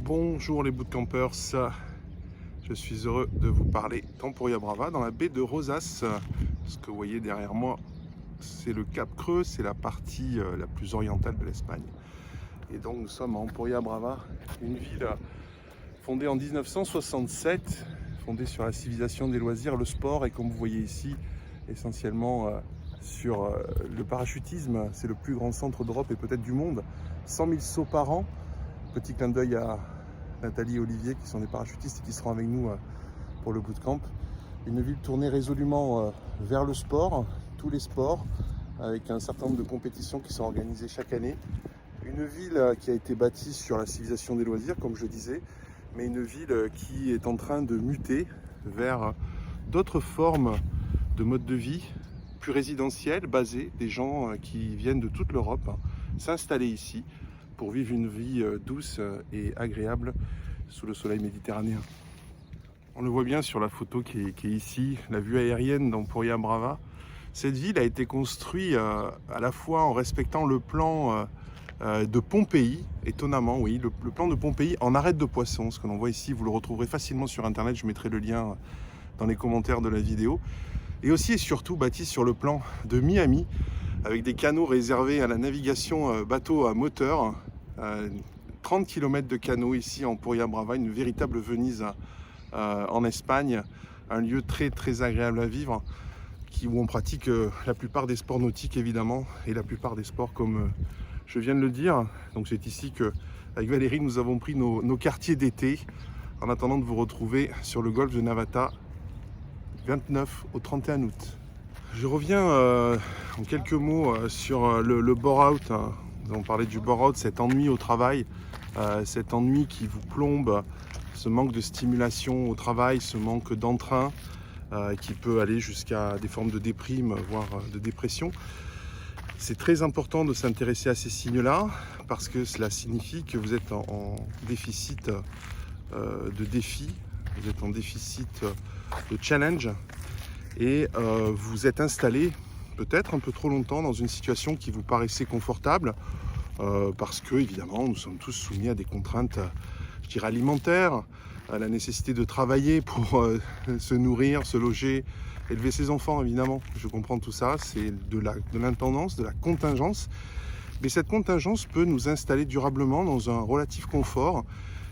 Bonjour les bootcampers, je suis heureux de vous parler d'Emporia Brava dans la baie de Rosas. Ce que vous voyez derrière moi, c'est le Cap Creux, c'est la partie la plus orientale de l'Espagne. Et donc nous sommes à Emporia Brava, une ville fondée en 1967, fondée sur la civilisation des loisirs, le sport et comme vous voyez ici, essentiellement sur le parachutisme. C'est le plus grand centre d'Europe et peut-être du monde, 100 000 sauts par an. Petit clin d'œil à Nathalie et Olivier qui sont des parachutistes et qui seront avec nous pour le bootcamp. Une ville tournée résolument vers le sport, tous les sports, avec un certain nombre de compétitions qui sont organisées chaque année. Une ville qui a été bâtie sur la civilisation des loisirs, comme je disais, mais une ville qui est en train de muter vers d'autres formes de mode de vie, plus résidentielles, basées, des gens qui viennent de toute l'Europe s'installer ici pour vivre une vie douce et agréable sous le soleil méditerranéen. On le voit bien sur la photo qui est ici, la vue aérienne d'Emporia Brava. Cette ville a été construite à la fois en respectant le plan de Pompéi, étonnamment, oui, le plan de Pompéi en arête de poisson. Ce que l'on voit ici, vous le retrouverez facilement sur internet, je mettrai le lien dans les commentaires de la vidéo. Et aussi et surtout bâti sur le plan de Miami, avec des canaux réservés à la navigation bateau à moteur. 30 km de canaux ici à Emporia Brava, une véritable Venise en Espagne. Un lieu très très agréable à vivre, où on pratique la plupart des sports nautiques évidemment, et la plupart des sports comme je viens de le dire. Donc c'est ici que, avec Valérie, nous avons pris nos quartiers d'été, en attendant de vous retrouver sur le golfe de Navata, 29 au 31 août. Je reviens en quelques mots sur le bore-out. Nous avons parlé du bore-out, cet ennui au travail, cet ennui qui vous plombe, ce manque de stimulation au travail, ce manque d'entrain qui peut aller jusqu'à des formes de déprime, voire de dépression. C'est très important de s'intéresser à ces signes-là parce que cela signifie que vous êtes en déficit de défis, vous êtes en déficit de challenge et vous êtes installé peut-être un peu trop longtemps dans une situation qui vous paraissait confortable parce que évidemment nous sommes tous soumis à des contraintes, je dirais alimentaires, à la nécessité de travailler pour se nourrir, se loger, élever ses enfants évidemment. Je comprends tout ça, c'est de l'intendance, de la contingence, mais cette contingence peut nous installer durablement dans un relatif confort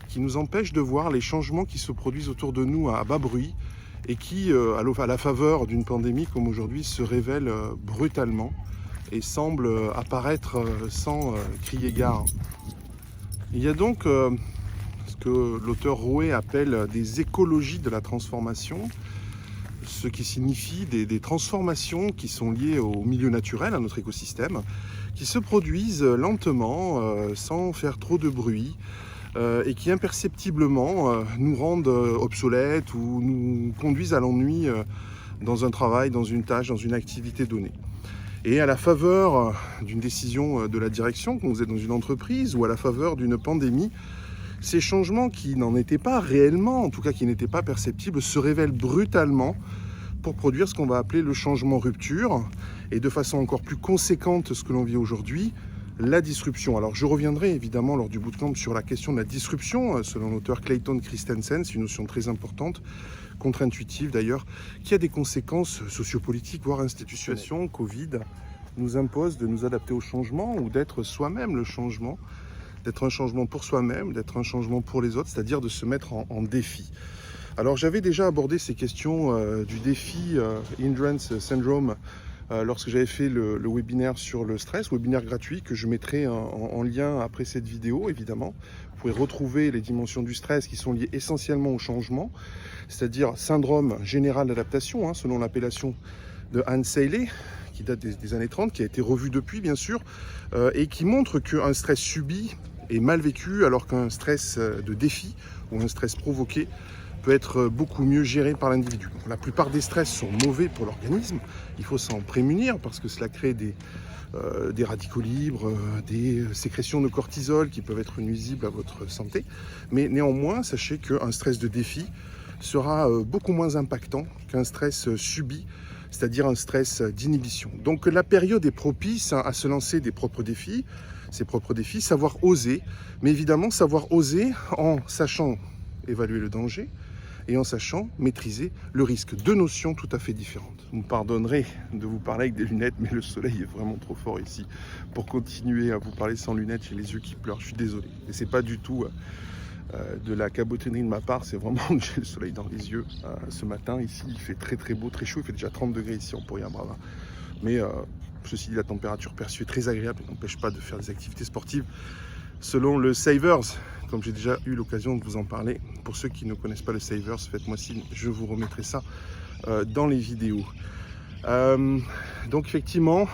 qui nous empêche de voir les changements qui se produisent autour de nous à bas bruit et qui, à la faveur d'une pandémie comme aujourd'hui, se révèlent brutalement et semblent apparaître sans crier gare. Il y a donc ce que l'auteur Rouet appelle des écologies de la transformation, ce qui signifie des transformations qui sont liées au milieu naturel, à notre écosystème, qui se produisent lentement, sans faire trop de bruit, et qui imperceptiblement nous rendent obsolètes ou nous conduisent à l'ennui dans un travail, dans une tâche, dans une activité donnée. Et à la faveur d'une décision de la direction, quand vous êtes dans une entreprise, ou à la faveur d'une pandémie, ces changements qui n'en étaient pas réellement, en tout cas qui n'étaient pas perceptibles, se révèlent brutalement pour produire ce qu'on va appeler le changement rupture, et de façon encore plus conséquente ce que l'on vit aujourd'hui, la disruption. Alors je reviendrai évidemment lors du bootcamp sur la question de la disruption, selon l'auteur Clayton Christensen, c'est une notion très importante, contre-intuitive d'ailleurs, qui a des conséquences sociopolitiques, voire institutionnelles. La situation Covid nous impose de nous adapter au changement ou d'être soi-même le changement, d'être un changement pour soi-même, d'être un changement pour les autres, c'est-à-dire de se mettre en défi. Alors j'avais déjà abordé ces questions du défi Hindrance Syndrome lorsque j'avais fait le webinaire sur le stress, webinaire gratuit que je mettrai en lien après cette vidéo évidemment. Vous pouvez retrouver les dimensions du stress qui sont liées essentiellement au changement, c'est-à-dire syndrome général d'adaptation, selon l'appellation de Anne Seiley, qui date des années 30, qui a été revu depuis bien sûr, et qui montre qu'un stress subi est mal vécu alors qu'un stress de défi ou un stress provoqué peut être beaucoup mieux géré par l'individu. La plupart des stress sont mauvais pour l'organisme, il faut s'en prémunir parce que cela crée des radicaux libres, des sécrétions de cortisol qui peuvent être nuisibles à votre santé. Mais néanmoins, sachez qu'un stress de défi sera beaucoup moins impactant qu'un stress subi, c'est-à-dire un stress d'inhibition. Donc la période est propice à se lancer des propres défis. ses propres défis, savoir oser, mais évidemment savoir oser en sachant évaluer le danger et en sachant maîtriser le risque. Deux notions tout à fait différentes. Vous me pardonnerez de vous parler avec des lunettes, mais le soleil est vraiment trop fort ici pour continuer à vous parler sans lunettes. J'ai les yeux qui pleurent, je suis désolé. Et c'est pas du tout de la cabotonnerie de ma part, c'est vraiment que j'ai le soleil dans les yeux. Ce matin ici, il fait très très beau, très chaud, il fait déjà 30 degrés ici en Emporia Brava. Mais ceci dit, la température perçue est très agréable et n'empêche pas de faire des activités sportives selon le Savers, comme j'ai déjà eu l'occasion de vous en parler. Pour ceux qui ne connaissent pas le Savers, faites-moi signe, je vous remettrai ça dans les vidéos. Donc effectivement,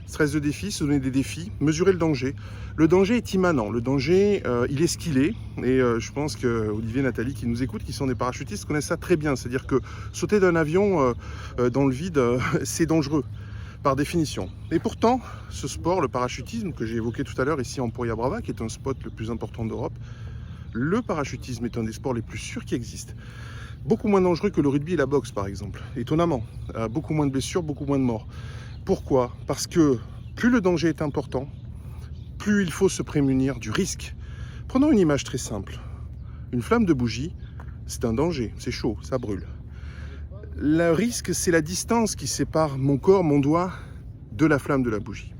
stress de défi, se donner des défis, mesurer le danger. Le danger est immanent, le danger il est ce qu'il est, et je pense que Olivier et Nathalie qui nous écoutent, qui sont des parachutistes, connaissent ça très bien. C'est-à-dire que sauter d'un avion dans le vide, c'est dangereux par définition. Et pourtant, ce sport, le parachutisme, que j'ai évoqué tout à l'heure ici en Emporia Brava, qui est un spot le plus important d'Europe, le parachutisme est un des sports les plus sûrs qui existent. Beaucoup moins dangereux que le rugby et la boxe, par exemple. Étonnamment. Beaucoup moins de blessures, beaucoup moins de morts. Pourquoi? Parce que plus le danger est important, plus il faut se prémunir du risque. Prenons une image très simple. Une flamme de bougie, c'est un danger, c'est chaud, ça brûle. Le risque, c'est la distance qui sépare mon corps, mon doigt, de la flamme de la bougie.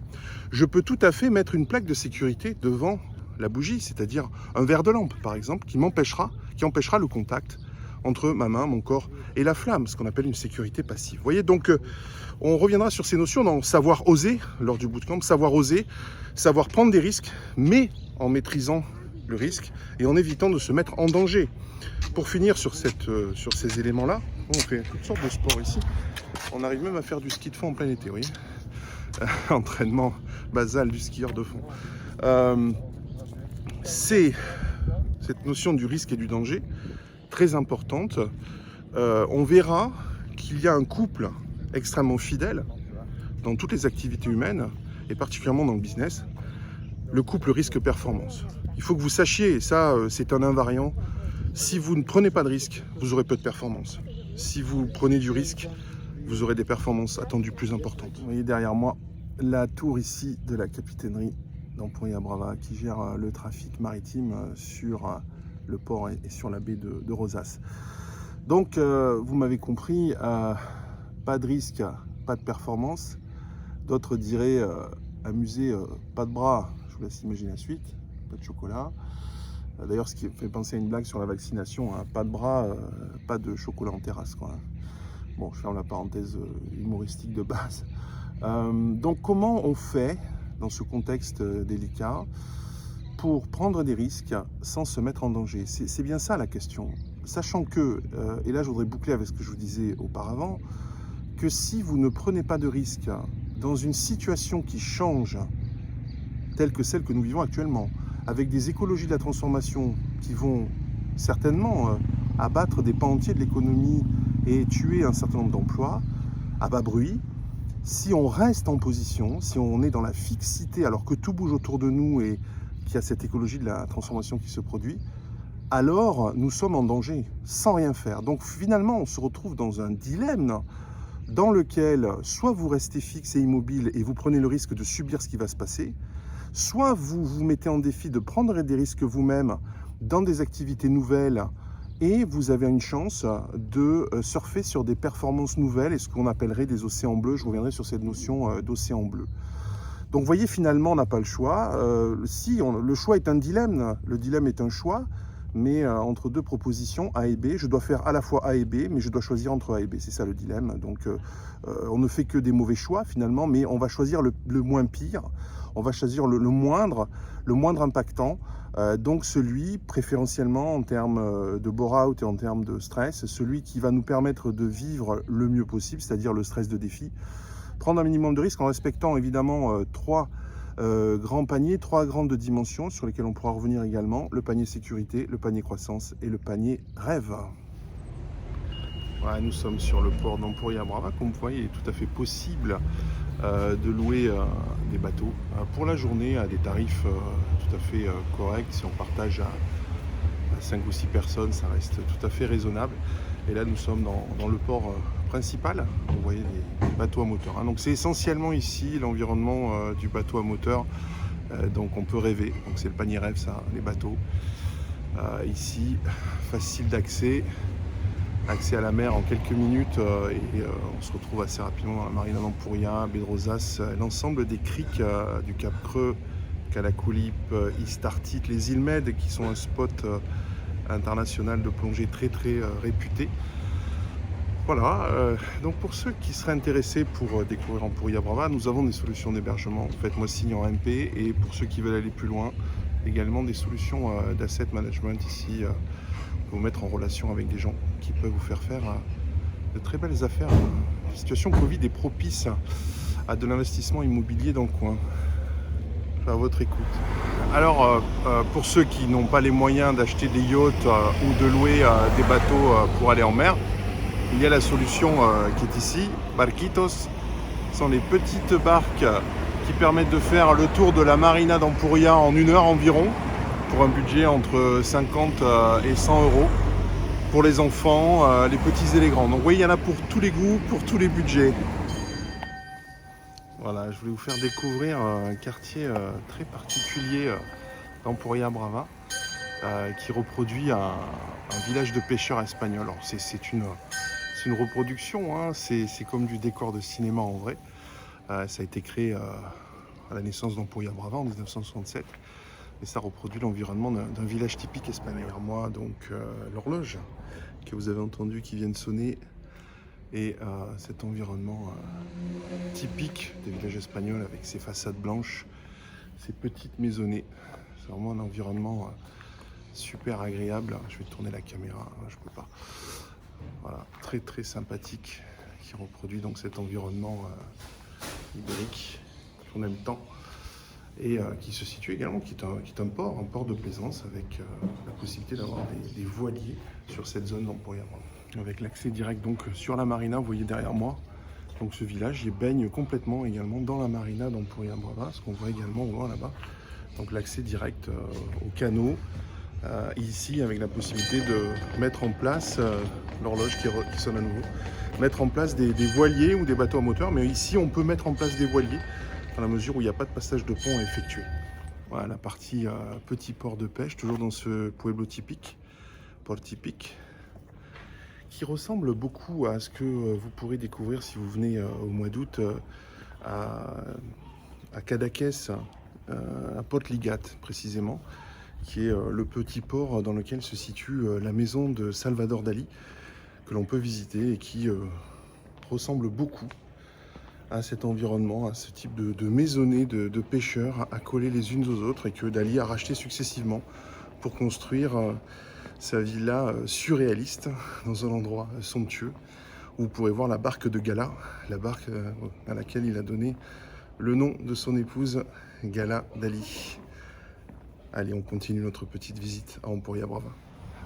Je peux tout à fait mettre une plaque de sécurité devant la bougie, c'est-à-dire un verre de lampe, par exemple, qui empêchera le contact entre ma main, mon corps et la flamme, ce qu'on appelle une sécurité passive. Vous voyez, donc on reviendra sur ces notions dans savoir oser, lors du bootcamp, savoir oser, savoir prendre des risques, mais en maîtrisant le risque et en évitant de se mettre en danger. Pour finir sur ces éléments-là, on fait toutes sortes de sports ici. On arrive même à faire du ski de fond en plein été, vous voyez. Entraînement basal du skieur de fond. C'est cette notion du risque et du danger très importante. On verra qu'il y a un couple extrêmement fidèle dans toutes les activités humaines et particulièrement dans le business, le couple risque-performance. Il faut que vous sachiez, et ça c'est un invariant, si vous ne prenez pas de risque, vous aurez peu de performance. Si vous prenez du risque, vous aurez des performances attendues plus importantes. Vous voyez derrière moi la tour ici de la capitainerie d'Emporia Brava qui gère le trafic maritime sur le port et sur la baie de Rosas. Donc vous m'avez compris, pas de risque, pas de performance. D'autres diraient amusé, pas de bras, je vous laisse imaginer la suite, pas de chocolat. D'ailleurs, ce qui fait penser à une blague sur la vaccination, hein, pas de bras, pas de chocolat en terrasse, quoi. Bon, je ferme la parenthèse humoristique de base. Donc, comment on fait dans ce contexte délicat pour prendre des risques sans se mettre en danger? C'est bien ça la question. Sachant que, et là je voudrais boucler avec ce que je vous disais auparavant, que si vous ne prenez pas de risques dans une situation qui change, telle que celle que nous vivons actuellement, avec des écologies de la transformation qui vont certainement abattre des pans entiers de l'économie et tuer un certain nombre d'emplois à bas bruit, si on reste en position, si on est dans la fixité alors que tout bouge autour de nous et qu'il y a cette écologie de la transformation qui se produit, alors nous sommes en danger, sans rien faire. Donc finalement, on se retrouve dans un dilemme dans lequel soit vous restez fixe et immobile et vous prenez le risque de subir ce qui va se passer, soit vous vous mettez en défi de prendre des risques vous-même dans des activités nouvelles et vous avez une chance de surfer sur des performances nouvelles et ce qu'on appellerait des océans bleus. Je reviendrai sur cette notion d'océan bleu. Donc vous voyez, finalement, on n'a pas le choix. Le choix est un dilemme, le dilemme est un choix, mais entre deux propositions, A et B, je dois faire à la fois A et B, mais je dois choisir entre A et B, c'est ça le dilemme. Donc on ne fait que des mauvais choix finalement, mais on va choisir le moins pire, on va choisir le moindre impactant, donc celui préférentiellement en termes de bore-out et en termes de stress, celui qui va nous permettre de vivre le mieux possible, c'est-à-dire le stress de défi. Prendre un minimum de risque en respectant évidemment trois grands paniers, trois grandes dimensions sur lesquelles on pourra revenir également, le panier sécurité, le panier croissance et le panier rêve. Voilà, nous sommes sur le port d'Emporia Brava, comme vous voyez, il est tout à fait possible de louer des bateaux pour la journée à des tarifs tout à fait corrects. Si on partage à 5 ou 6 personnes, ça reste tout à fait raisonnable. Et là, nous sommes dans le port principal. Vous voyez les bateaux à moteur. Donc c'est essentiellement ici l'environnement du bateau à moteur Donc on peut rêver. Donc c'est le panier rêve, ça, les bateaux. Ici, facile d'accès. Accès à la mer en quelques minutes on se retrouve assez rapidement dans la marina d'Empurià, baie de Rosas, l'ensemble des criques du Cap Creux, Calaculip, Istartit, les îles Med qui sont un spot international de plongée très réputé. Voilà, donc pour ceux qui seraient intéressés pour découvrir Empurià Brava, nous avons des solutions d'hébergement. Faites-moi signe en MP, et pour ceux qui veulent aller plus loin, également des solutions d'asset management ici. Vous mettre en relation avec des gens qui peuvent vous faire de très belles affaires. La situation Covid est propice à de l'investissement immobilier dans le coin. À votre écoute. Alors, pour ceux qui n'ont pas les moyens d'acheter des yachts ou de louer des bateaux pour aller en mer, il y a la solution qui est ici, Barquitos. Ce sont les petites barques qui permettent de faire le tour de la marina d'Empurià en 1 heure environ, pour un budget entre 50 et 100 euros pour les enfants, les petits et les grands. Donc vous voyez, il y en a pour tous les goûts, pour tous les budgets. Voilà, je voulais vous faire découvrir un quartier très particulier d'Empurià Brava qui reproduit un village de pêcheurs espagnols. Alors c'est une reproduction, hein, c'est comme du décor de cinéma en vrai. Ça a été créé à la naissance d'Empurià Brava en 1967. Et ça reproduit l'environnement d'un village typique espagnol. Derrière moi, donc, l'horloge que vous avez entendu qui vient de sonner, et cet environnement typique des villages espagnols avec ses façades blanches, ces petites maisonnées. C'est vraiment un environnement super agréable. Je vais tourner la caméra, je peux pas. Voilà, très sympathique, qui reproduit donc cet environnement ibérique qu'on aime tant. Et qui se situe également, qui est un port, de plaisance, avec la possibilité d'avoir des voiliers sur cette zone d'Empurià Brava. Avec l'accès direct donc sur la marina, vous voyez derrière moi, donc ce village, il baigne complètement également dans la marina d'Empurià Brava, ce qu'on voit également au loin là-bas. Donc l'accès direct au canot, ici avec la possibilité de mettre en place, l'horloge qui sonne à nouveau, mettre en place des voiliers ou des bateaux à moteur, mais ici on peut mettre en place des voiliers, dans la mesure où il n'y a pas de passage de pont à effectuer. Voilà la partie petit port de pêche, toujours dans ce pueblo typique, port typique, qui ressemble beaucoup à ce que vous pourrez découvrir si vous venez au mois d'août à Cadaqués, à Port Ligat précisément, qui est le petit port dans lequel se situe la maison de Salvador Dali, que l'on peut visiter et qui ressemble beaucoup à cet environnement, à ce type de maisonnée de pêcheurs accolés les unes aux autres, et que Dali a racheté successivement pour construire sa villa surréaliste dans un endroit somptueux où vous pourrez voir la barque de Gala, la barque à laquelle il a donné le nom de son épouse, Gala Dali. Allez, on continue notre petite visite à Empurià Brava.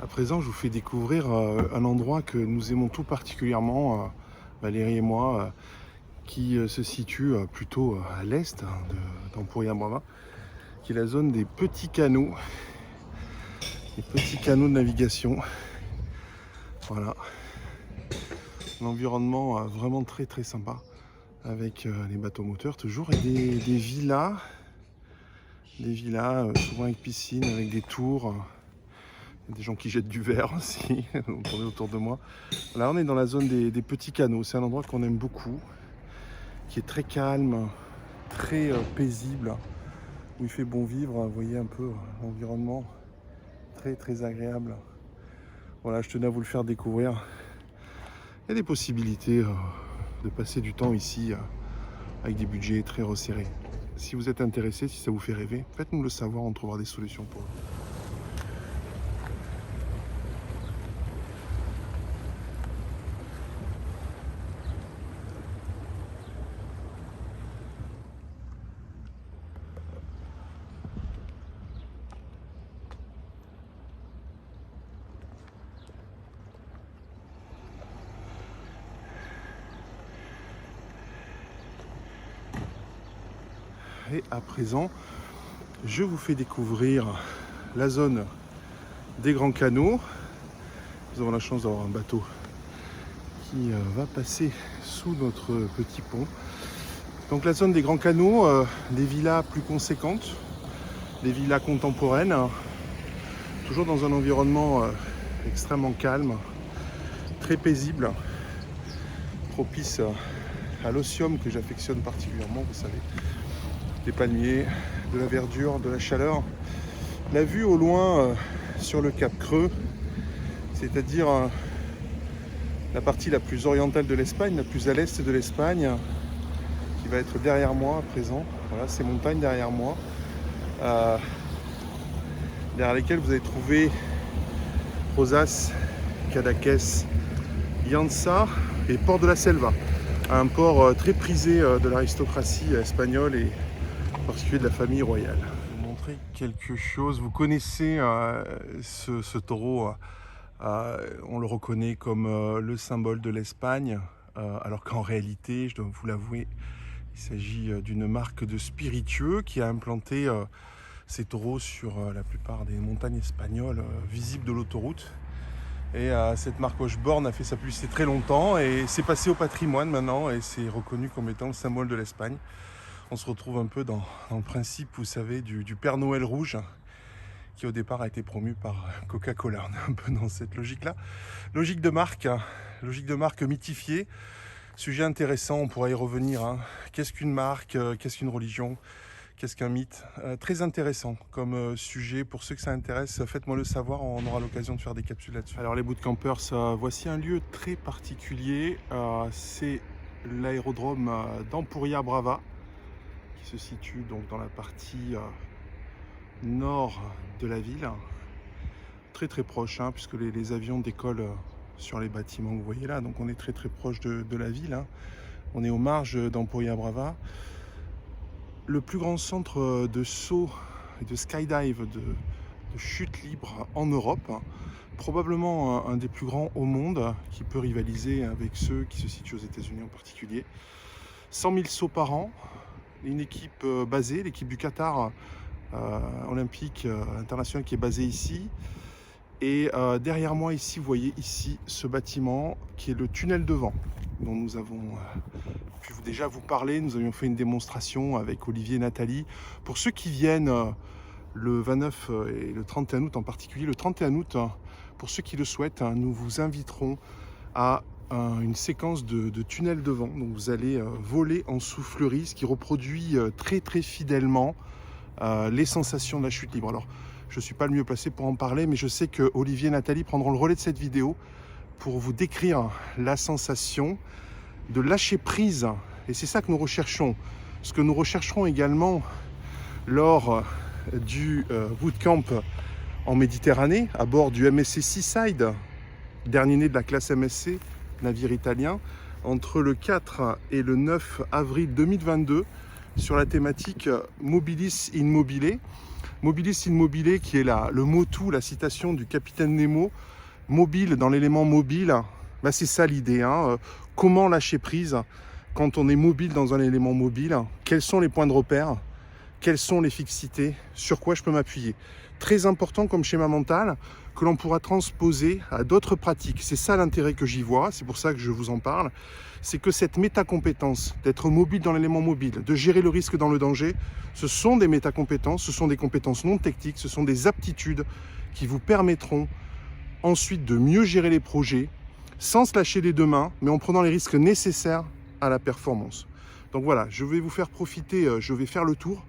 À présent, je vous fais découvrir un endroit que nous aimons tout particulièrement, Valérie et moi, qui se situe plutôt à l'est d'Empurià Brava, qui est la zone des petits canaux, les petits canaux de navigation. Voilà, l'environnement vraiment très sympa, avec les bateaux moteurs toujours, et des villas, souvent avec piscine, avec des tours. Il y a des gens qui jettent du verre aussi, vous entendez autour de moi. Là on est dans la zone des petits canaux, c'est un endroit qu'on aime beaucoup, qui est très calme, très paisible, où il fait bon vivre. Vous voyez un peu l'environnement très agréable. Voilà, je tenais à vous le faire découvrir. Il y a des possibilités de passer du temps ici avec des budgets très resserrés. Si vous êtes intéressé, si ça vous fait rêver, faites-nous le savoir, on trouvera des solutions pour vous. Et à présent, je vous fais découvrir la zone des grands canaux. Nous avons la chance d'avoir un bateau qui va passer sous notre petit pont. Donc la zone des grands canaux, des villas plus conséquentes, des villas contemporaines, toujours dans un environnement extrêmement calme, très paisible, propice à l'osium que j'affectionne particulièrement, vous savez, des palmiers, de la verdure, de la chaleur. La vue au loin sur le Cap Creux, c'est-à-dire la partie la plus orientale de l'Espagne, la plus à l'est de l'Espagne, qui va être derrière moi à présent. Voilà, ces montagnes derrière moi, derrière lesquelles vous allez trouver Rosas, Cadaqués, Llança et Port de la Selva, un port très prisé de l'aristocratie espagnole et en particulier de la famille royale. Je vais vous montrer quelque chose. Vous connaissez ce taureau, on le reconnaît comme le symbole de l'Espagne, alors qu'en réalité, je dois vous l'avouer, il s'agit d'une marque de spiritueux qui a implanté ces taureaux sur la plupart des montagnes espagnoles visibles de l'autoroute. Et cette marque Hochborn a fait sa publicité très longtemps et c'est passé au patrimoine maintenant et c'est reconnu comme étant le symbole de l'Espagne. On se retrouve un peu dans le principe, vous savez, du Père Noël rouge qui au départ a été promu par Coca-Cola. On est un peu dans cette logique-là. Logique de marque mythifiée. Sujet intéressant, on pourra y revenir. Hein. Qu'est-ce qu'une marque? Qu'est-ce qu'une religion? Qu'est-ce qu'un mythe? Très intéressant comme sujet. Pour ceux que ça intéresse, faites-moi le savoir, on aura l'occasion de faire des capsules là-dessus. Alors les bootcampers, voici un lieu très particulier. C'est l'aérodrome d'Empurià Brava, qui se situe donc dans la partie nord de la ville. Très très proche, hein, puisque les avions décollent sur les bâtiments que vous voyez là. Donc on est très très proche de la ville. Hein. On est aux marges d'Empurià Brava. Le plus grand centre de saut et de skydive, de chute libre en Europe, probablement un des plus grands au monde, qui peut rivaliser avec ceux qui se situent aux États-Unis en particulier. 100 000 sauts par an, une équipe basée, l'équipe du Qatar olympique international qui est basée ici. Et derrière moi ici, vous voyez ici ce bâtiment qui est le tunnel de vent dont nous avons pu déjà vous parler. Nous avions fait une démonstration avec Olivier et Nathalie. Pour ceux qui viennent le 29 et le 31 août en particulier, le 31 août, pour ceux qui le souhaitent, nous vous inviterons à une séquence de tunnel de vent. Donc vous allez voler en soufflerie, ce qui reproduit très très fidèlement les sensations de la chute libre. Alors, je ne suis pas le mieux placé pour en parler, mais je sais que Olivier et Nathalie prendront le relais de cette vidéo pour vous décrire la sensation de lâcher prise. Et c'est ça que nous recherchons. Ce que nous rechercherons également lors du bootcamp en Méditerranée, à bord du MSC Seaside, dernier né de la classe MSC, navire italien, entre le 4 et le 9 avril 2022, sur la thématique Mobilis in Mobile. Mobilis in Mobile, qui est le mot-tout, la citation du capitaine Nemo, mobile dans l'élément mobile, bah c'est ça l'idée. Hein. Comment lâcher prise quand on est mobile dans un élément mobile? Quels sont les points de repère? Quelles sont les fixités? Sur quoi je peux m'appuyer? Très important comme schéma mental que l'on pourra transposer à d'autres pratiques. C'est ça l'intérêt que j'y vois, c'est pour ça que je vous en parle. C'est que cette métacompétence, d'être mobile dans l'élément mobile, de gérer le risque dans le danger, ce sont des métacompétences, ce sont des compétences non techniques, ce sont des aptitudes qui vous permettront ensuite de mieux gérer les projets, sans se lâcher les deux mains, mais en prenant les risques nécessaires à la performance. Donc voilà, je vais vous faire profiter, je vais faire le tour,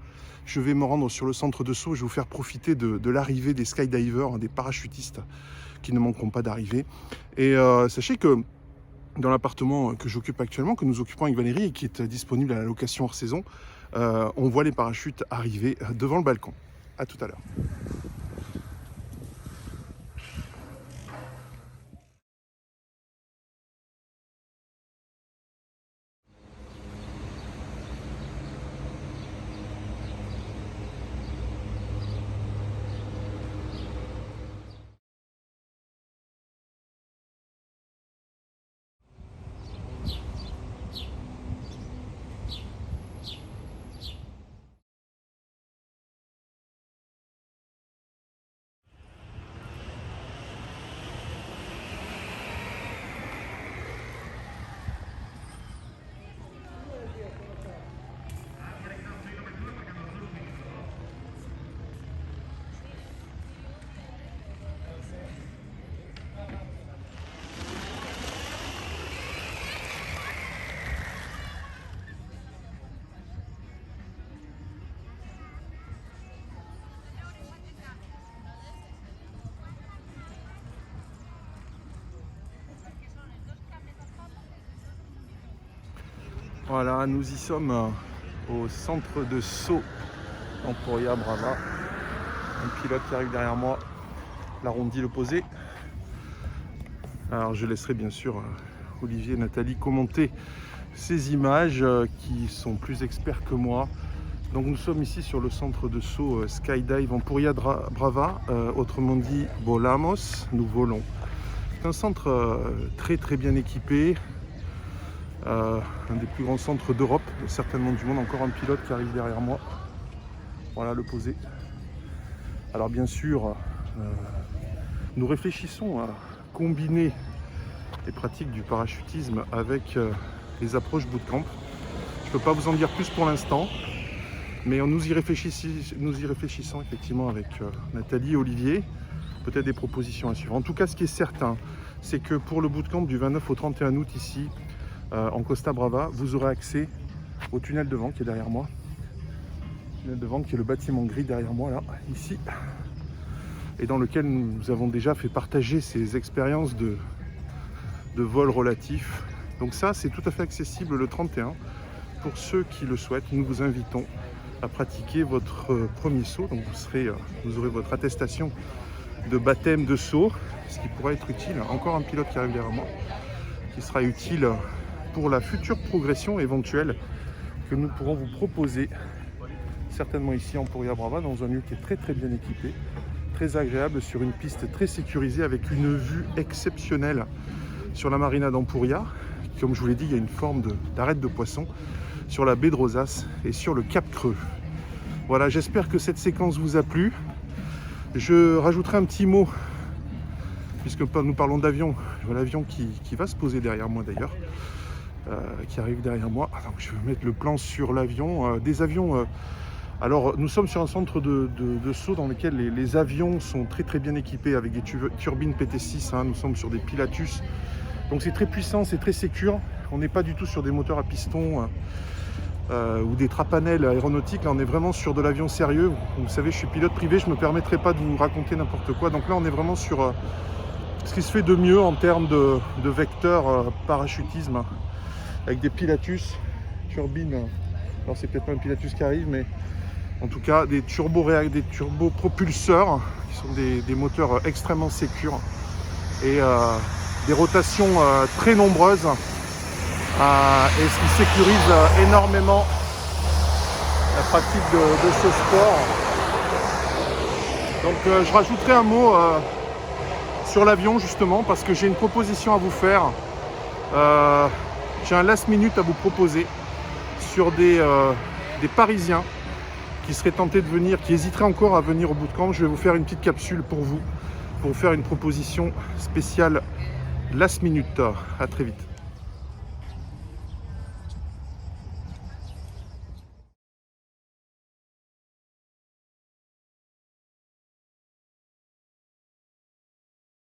je vais me rendre sur le centre de saut, je vais vous faire profiter de l'arrivée des skydivers, des parachutistes qui ne manqueront pas d'arriver. Et sachez que dans l'appartement que j'occupe actuellement, que nous occupons avec Valérie et qui est disponible à la location hors saison, on voit les parachutes arriver devant le balcon. À tout à l'heure. Voilà, nous y sommes au centre de saut Emporia Brava. Un pilote qui arrive derrière moi, l'arrondi l'opposé. Alors je laisserai bien sûr Olivier et Nathalie commenter ces images qui sont plus experts que moi. Donc nous sommes ici sur le centre de saut Skydive Emporia Brava, autrement dit Volamos, nous volons. C'est un centre très bien équipé, un des plus grands centres d'Europe, certainement du monde. Encore un pilote qui arrive derrière moi, voilà le posé. Alors bien sûr, nous réfléchissons à combiner les pratiques du parachutisme avec les approches bootcamp. Je ne peux pas vous en dire plus pour l'instant, mais nous y réfléchissons effectivement avec Nathalie et Olivier, peut-être des propositions à suivre. En tout cas, ce qui est certain, c'est que pour le bootcamp du 29 au 31 août ici, en Costa Brava, vous aurez accès au tunnel de vent qui est derrière moi. Le tunnel de vent qui est le bâtiment gris derrière moi, là, ici, et dans lequel nous avons déjà fait partager ces expériences de vol relatif. Donc ça, c'est tout à fait accessible le 31. Pour ceux qui le souhaitent, nous vous invitons à pratiquer votre premier saut. Donc vous aurez votre attestation de baptême de saut, ce qui pourra être utile. Encore un pilote qui arrive derrière moi, qui sera utile pour la future progression éventuelle que nous pourrons vous proposer, certainement ici en Emporia Brava, dans un lieu qui est très bien équipé, très agréable, sur une piste très sécurisée, avec une vue exceptionnelle sur la marina d'Emporia. Comme je vous l'ai dit, il y a une forme d'arête de poisson sur la baie de Rosas et sur le Cap Creux. Voilà, j'espère que cette séquence vous a plu. Je rajouterai un petit mot, puisque nous parlons d'avion. L'avion qui va se poser derrière moi d'ailleurs, qui arrive derrière moi. Donc je vais mettre le plan sur l'avion. Des avions... alors nous sommes sur un centre de saut dans lequel les avions sont très bien équipés avec des turbines PT6. Nous sommes sur des Pilatus. Donc c'est très puissant, c'est très sécure. On n'est pas du tout sur des moteurs à piston ou des trapanels aéronautiques. Là on est vraiment sur de l'avion sérieux. Vous savez, je suis pilote privé, je ne me permettrai pas de vous raconter n'importe quoi. Donc là on est vraiment sur ce qui se fait de mieux en termes de vecteurs parachutisme, avec des Pilatus, turbines. Alors c'est peut-être pas un Pilatus qui arrive, mais en tout cas des turbopropulseurs qui sont des moteurs extrêmement sécures et des rotations très nombreuses, et ce qui sécurise énormément la pratique de ce sport. Donc je rajouterai un mot sur l'avion justement, parce que j'ai une proposition à vous faire. J'ai un last minute à vous proposer sur des Parisiens qui seraient tentés de venir, qui hésiteraient encore à venir au bootcamp. Je vais vous faire une petite capsule pour vous faire une proposition spéciale last minute. À très vite.